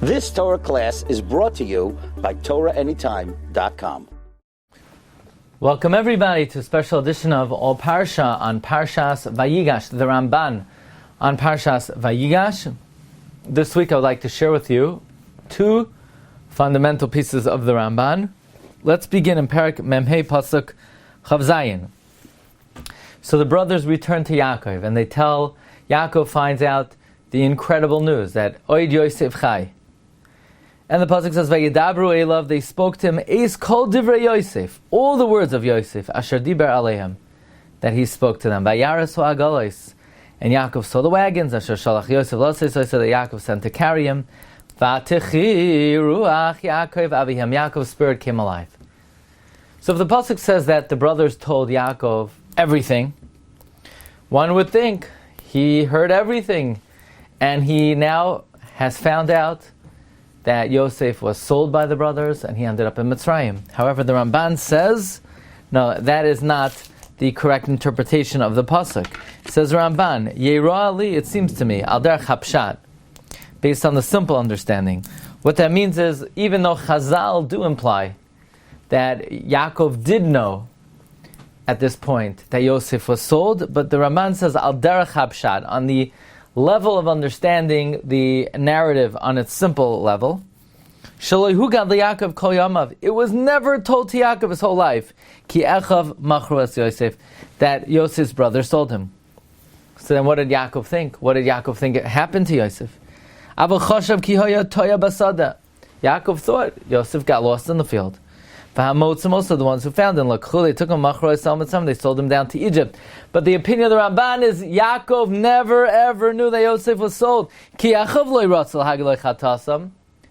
This Torah class is brought to you by TorahAnytime.com. Welcome everybody to a special edition of All Parsha on Parshas Vayigash, the Ramban on Parshas Vayigash. This week I would like to share with you two fundamental pieces of the Ramban. Let's begin in Perek Memhei Pasuk Chav Zayin. So the brothers return to Yaakov and they tell, Yaakov finds out the incredible news that Oid Yosef Chai. And the pasuk says, "Vayidabru elav." They spoke to him, "Eis kol divrei Yosef," all the words of Yosef, "Asher diber aleihem," that he spoke to them. Vayaras ha'agalos, and Yaakov saw the wagons. Asher shalach Yosef l'osei, so that Yaakov sent to carry him. Vatichi ruach Yaakov avihem. Yaakov's spirit came alive. So if the pasuk says that the brothers told Yaakov everything, one would think he heard everything, and he now has found out that Yosef was sold by the brothers and he ended up in Mitzrayim. However, the Ramban says, no, that is not the correct interpretation of the pasuk. It says Ramban, Yeroa li, it seems to me, al derech hapshat, based on the simple understanding. What that means is, even though Chazal do imply that Yaakov did know at this point that Yosef was sold, but the Ramban says al derech hapshat, on the level of understanding the narrative on its simple level. It was never told to Yaakov his whole life that Yosef's brother sold him. So then what did Yaakov think? What did Yaakov think happened to Yosef? Yaakov thought Yosef got lost in the field. Also the ones who found him, they took him, they sold him down to Egypt. But the opinion of the Ramban is Yaakov never ever knew that Yosef was sold. The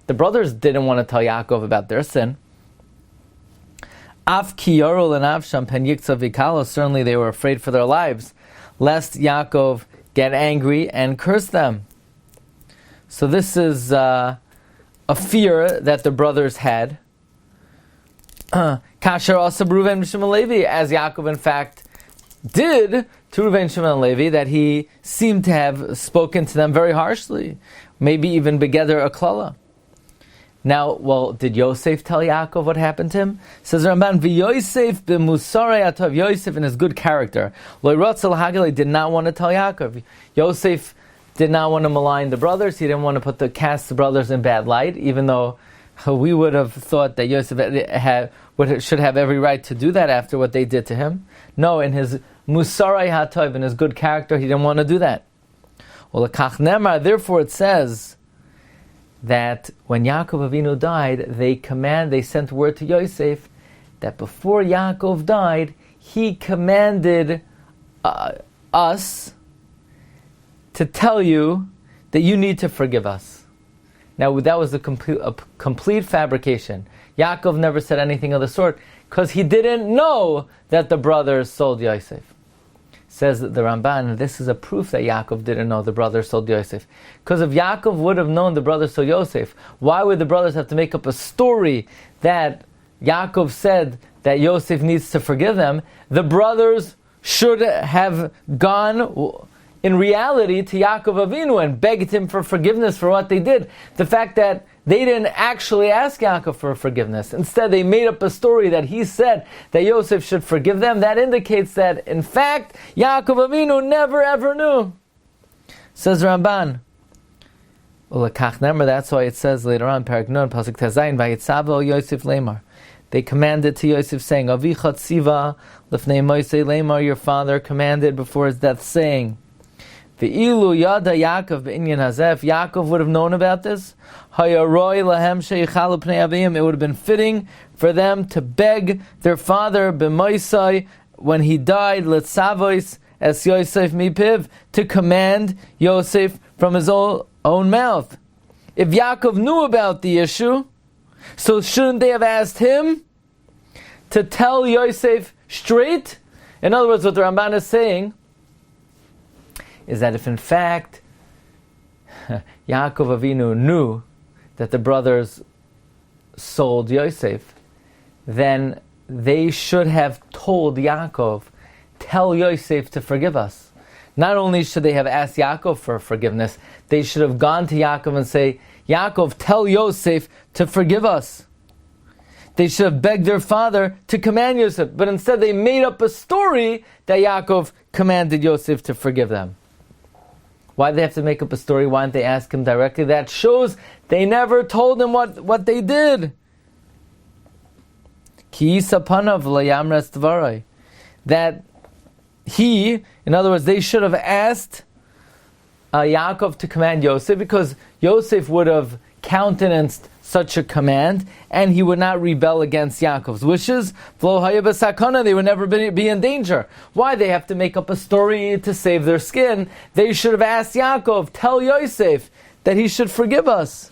brothers didn't want to tell Yaakov about their sin. Certainly they were afraid for their lives, lest Yaakov get angry and curse them. So this is a fear that the brothers had. Kasher also Reuven and Shimon Levi, as Yaakov in fact did to Reuven, Shimon and Levi, that he seemed to have spoken to them very harshly, maybe even begeder a klala. Now, well, did Yosef tell Yaakov what happened to him? Says Ramban, V'Yosef b'musarei atov, Yosef in his good character, Lo yirotze l'hagel, did not want to tell Yaakov. Yosef did not want to malign the brothers. He didn't want to cast the brothers in bad light, even though we would have thought that Yosef should have every right to do that after what they did to him. No, in his musarei hatov, in his good character, he didn't want to do that. Well, therefore it says that when Yaakov Avinu died, they sent word to Yosef that before Yaakov died, he commanded us to tell you that you need to forgive us. Now that was a complete fabrication. Yaakov never said anything of the sort because he didn't know that the brothers sold Yosef. Says the Ramban, this is a proof that Yaakov didn't know the brothers sold Yosef. Because if Yaakov would have known the brothers sold Yosef, why would the brothers have to make up a story that Yaakov said that Yosef needs to forgive them? The brothers should have gone in reality to Yaakov Avinu and begged him for forgiveness for what they did. The fact that they didn't actually ask Yaakov for forgiveness. Instead, they made up a story that he said that Yosef should forgive them. That indicates that, in fact, Yaakov Avinu never ever knew. Says Ramban. That's why it says later on, Perek Nun, Pasuk Tezayin, Vayitzavo Yosef Lemar. They commanded to Yosef, saying, Avicha tziva lefnei Moshe Lemar, your father commanded before his death, saying, Ve'ilu yada Yaakov b'inyan hazeh, if Yaakov would have known about this, hayaroi lahem sheyichalu pnei avim, it would have been fitting for them to beg their father b'moisai when he died, letzavois es Yosef mipiv, to command Yosef from his own mouth. If Yaakov knew about the issue, so shouldn't they have asked him to tell Yosef straight? In other words, what the Ramban is saying is that if in fact Yaakov Avinu knew that the brothers sold Yosef, then they should have told Yaakov, tell Yosef to forgive us. Not only should they have asked Yaakov for forgiveness, they should have gone to Yaakov and say, Yaakov, tell Yosef to forgive us. They should have begged their father to command Yosef, but instead they made up a story that Yaakov commanded Yosef to forgive them. Why did they have to make up a story? Why didn't they ask him directly? That shows they never told him what they did. Ki yisapanav layamras dvarai. That he, in other words, they should have asked Yaakov to command Yosef, because Yosef would have countenanced such a command, and he would not rebel against Yaakov's wishes. They would never be in danger. Why? They have to make up a story to save their skin. They should have asked Yaakov, tell Yosef that he should forgive us.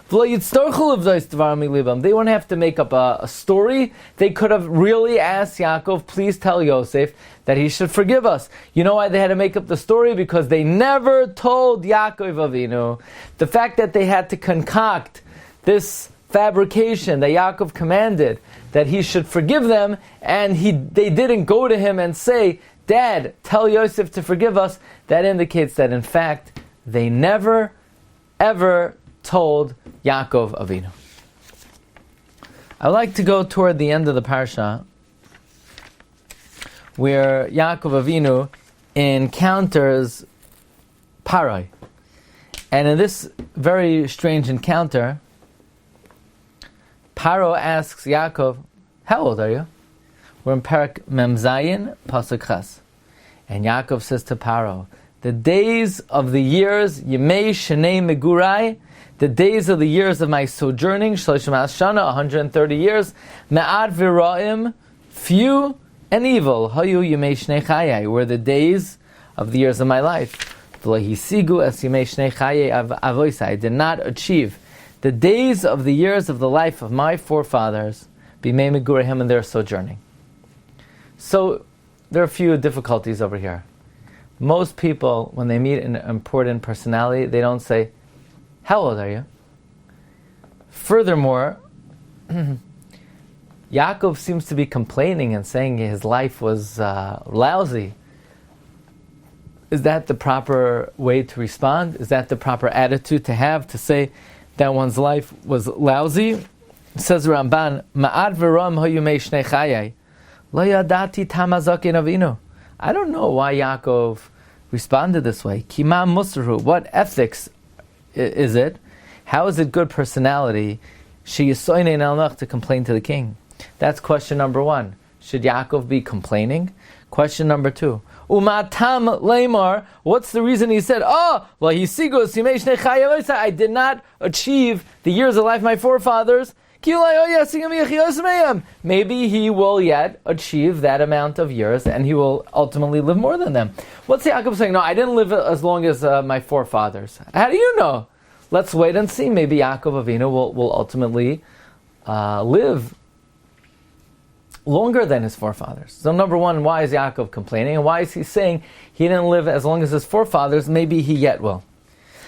They wouldn't have to make up a story. They could have really asked Yaakov, please tell Yosef that he should forgive us. You know why they had to make up the story? Because they never told Yaakov Avinu. The fact that they had to concoct this fabrication that Yaakov commanded that he should forgive them, and they didn't go to him and say, Dad, tell Yosef to forgive us, that indicates that in fact they never ever told Yaakov Avinu. I'd like to go toward the end of the Parsha, where Yaakov Avinu encounters Parai. And in this very strange encounter, Paro asks Yaakov, how old are you? We're in Parak Mem Zayin, Pasuk Ches. And Yaakov says to Paro, the days of the years, Yemei Shnei Megurai, the days of the years of my sojourning, Shlishim Shana, 130 years, Me'ad V'ra'im, few and evil, Hayu Yemei Shnei Chayai, were the days of the years of my life. V'lehisigu es Yemei Shnei Chayai Avoisai, I did not achieve the days of the years of the life of my forefathers, B'mei Megurahim, and their sojourning. So, there are a few difficulties over here. Most people, when they meet an important personality, they don't say, how old are you? Furthermore, Yaakov seems to be complaining and saying his life was lousy. Is that the proper way to respond? Is that the proper attitude to have, to say that one's life was lousy? Says Ramban, Ma'ad v'ram hoyumei shnei chayai, lo yadati tamazakin avinu. I don't know why Yaakov responded this way. Kima musru, what ethics is it? How is it good personality to complain to the king? That's question number one. Should Yaakov be complaining? Question number two. Umatam lemar. What's the reason he said, I did not achieve the years of life of my forefathers. Maybe he will yet achieve that amount of years, and he will ultimately live more than them. What's Yaakov saying? No, I didn't live as long as my forefathers. How do you know? Let's wait and see. Maybe Yaakov Avinu will ultimately live longer than his forefathers. So number one, why is Yaakov complaining? And why is he saying he didn't live as long as his forefathers? Maybe he yet will.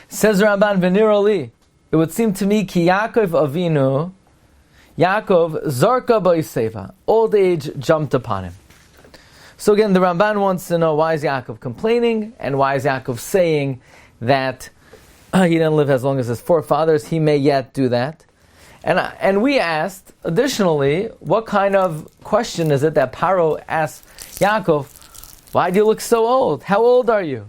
Says Ramban Veniroli, it would seem to me, Ki Yaakov Avinu, Yaakov Zarka Ba'iseva, old age jumped upon him. So again, the Ramban wants to know, why is Yaakov complaining, and why is Yaakov saying that he didn't live as long as his forefathers? He may yet do that. And we asked, additionally, what kind of question is it that Paro asked Yaakov, why do you look so old? How old are you?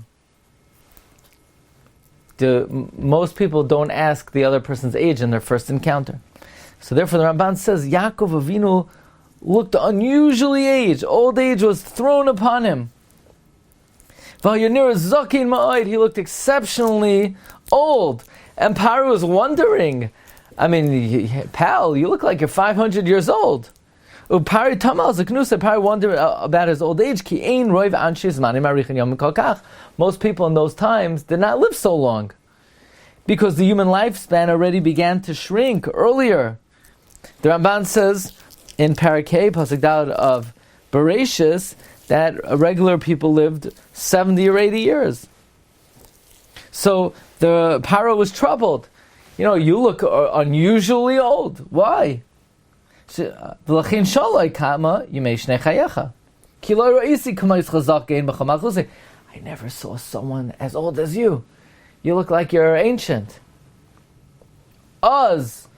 Most people don't ask the other person's age in their first encounter. So therefore the Ramban says, Yaakov Avinu looked unusually aged. Old age was thrown upon him. He looked exceptionally old. And Paro was wondering, I mean, pal, you look like you're 500 years old. Paro wondered about his old age. Most people in those times did not live so long, because the human lifespan already began to shrink earlier. The Ramban says in Parakeh, Pasuk Daled of Bereshis, that regular people lived 70 or 80 years. So the Paro was troubled. You look unusually old. Why? I never saw someone as old as you. You look like you're ancient. Oz,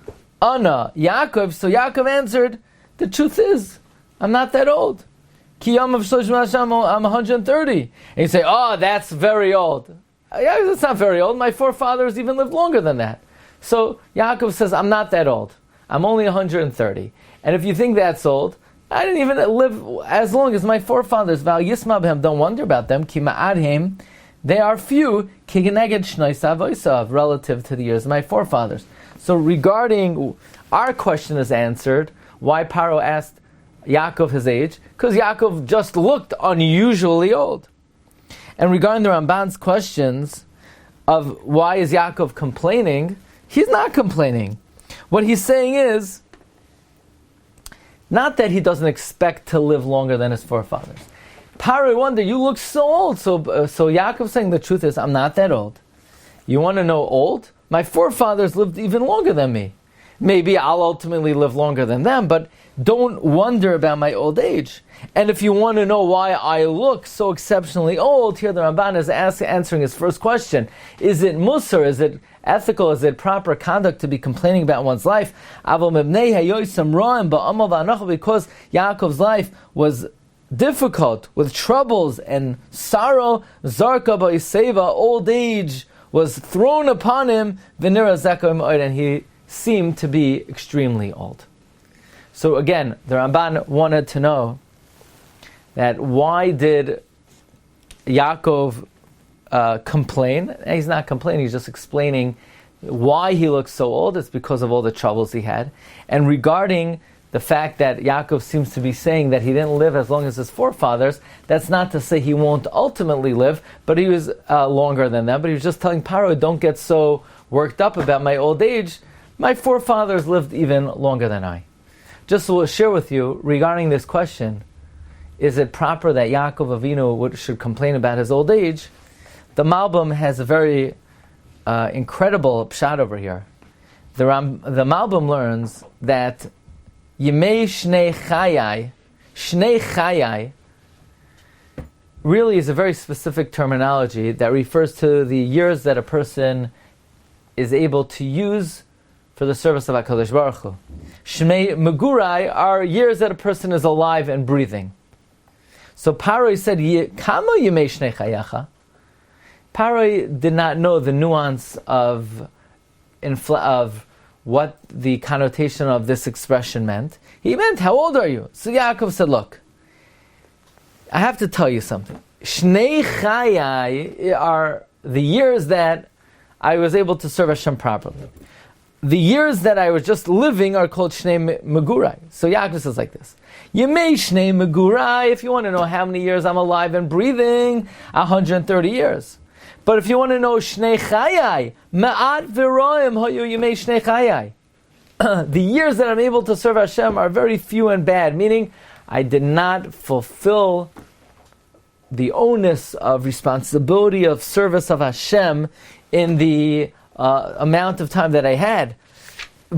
Anna, Yaakov. So Yaakov answered, the truth is, I'm not that old. Kiyam of I'm 130. And you say, oh, that's very old. Yeah, that's not very old. My forefathers even lived longer than that. So Yaakov says, I'm not that old. I'm only 130. And if you think that's old, I didn't even live as long as my forefathers. Val Yismabhem, don't wonder about them. Ki ma'adhem, they are few. Kigeneged shnoisav oisav, relative to the years of my forefathers. So regarding our question is answered, why Paro asked Yaakov his age, because Yaakov just looked unusually old. And regarding the Ramban's questions of why is Yaakov complaining, he's not complaining. What he's saying is, not that he doesn't expect to live longer than his forefathers. Paro wonder, you look so old. So Yaakov's saying the truth is, I'm not that old. You want to know old? My forefathers lived even longer than me. Maybe I'll ultimately live longer than them, but don't wonder about my old age. And if you want to know why I look so exceptionally old, here the Ramban is answering his first question. Is it musar? Is it ethical? Is it proper conduct to be complaining about one's life? Because Yaakov's life was difficult, with troubles and sorrow. Zarka ba'iseva, old age was thrown upon him, and he seemed to be extremely old. So again, the Ramban wanted to know that why did Yaakov complain? He's not complaining, he's just explaining why he looks so old. It's because of all the troubles he had. And regarding the fact that Yaakov seems to be saying that he didn't live as long as his forefathers, that's not to say he won't ultimately live, but he was longer than them. But he was just telling Paro, don't get so worked up about my old age. My forefathers lived even longer than I. Just to share with you regarding this question, is it proper that Yaakov Avinu should complain about his old age? The Malbim has a very incredible pshat over here. The Malbim learns that Yimei Shnei Chayai really is a very specific terminology that refers to the years that a person is able to use for the service of HaKadosh Baruch Hu. Shmei Megurai are years that a person is alive and breathing. So Paroi said, Kama Yimei Shnei Chayacha? Paroi did not know the nuance of what the connotation of this expression meant. He meant, how old are you? So Yaakov said, look, I have to tell you something. Shnei Chayai are the years that I was able to serve Hashem properly. The years that I was just living are called Shnei Megurai. So Yaakov says like this. Yemei Shnei Megurai, if you want to know how many years I'm alive and breathing, 130 years. But if you want to know Shnei Chayai, Ma'at V'roim Hoyu Yemei Shnei Chayai. The years that I'm able to serve Hashem are very few and bad, meaning I did not fulfill the onus of responsibility of service of Hashem in the amount of time that I had. I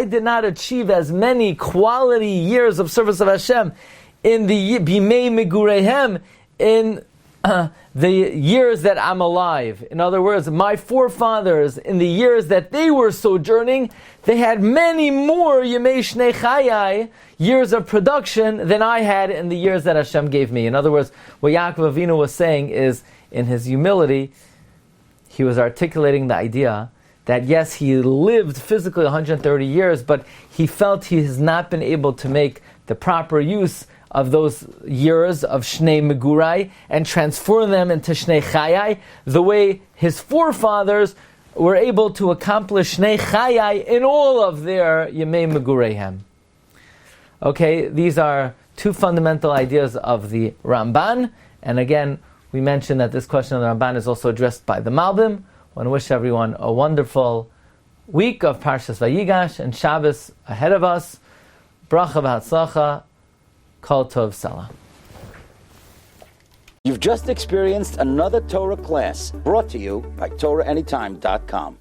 did not achieve as many quality years of service of Hashem in the Bimei Megurehem, in the years that I'm alive. In other words, my forefathers, in the years that they were sojourning, they had many more Yemei Shnei Chayai, years of production, than I had in the years that Hashem gave me. In other words, what Yaakov Avinu was saying is, in his humility, he was articulating the idea that yes, he lived physically 130 years, but he felt he has not been able to make the proper use of those years of Shnei Megurai and transform them into Shnei Chayai, the way his forefathers were able to accomplish Shnei Chayai in all of their Yemei Megureihem. Okay, these are two fundamental ideas of the Ramban, and again, we mentioned that this question of the Ramban is also addressed by the Malbim. I want to wish everyone a wonderful week of Parshas Vayigash and Shabbos ahead of us. Bracha v'hatzlacha, kol tov salah. You've just experienced another Torah class brought to you by TorahAnytime.com.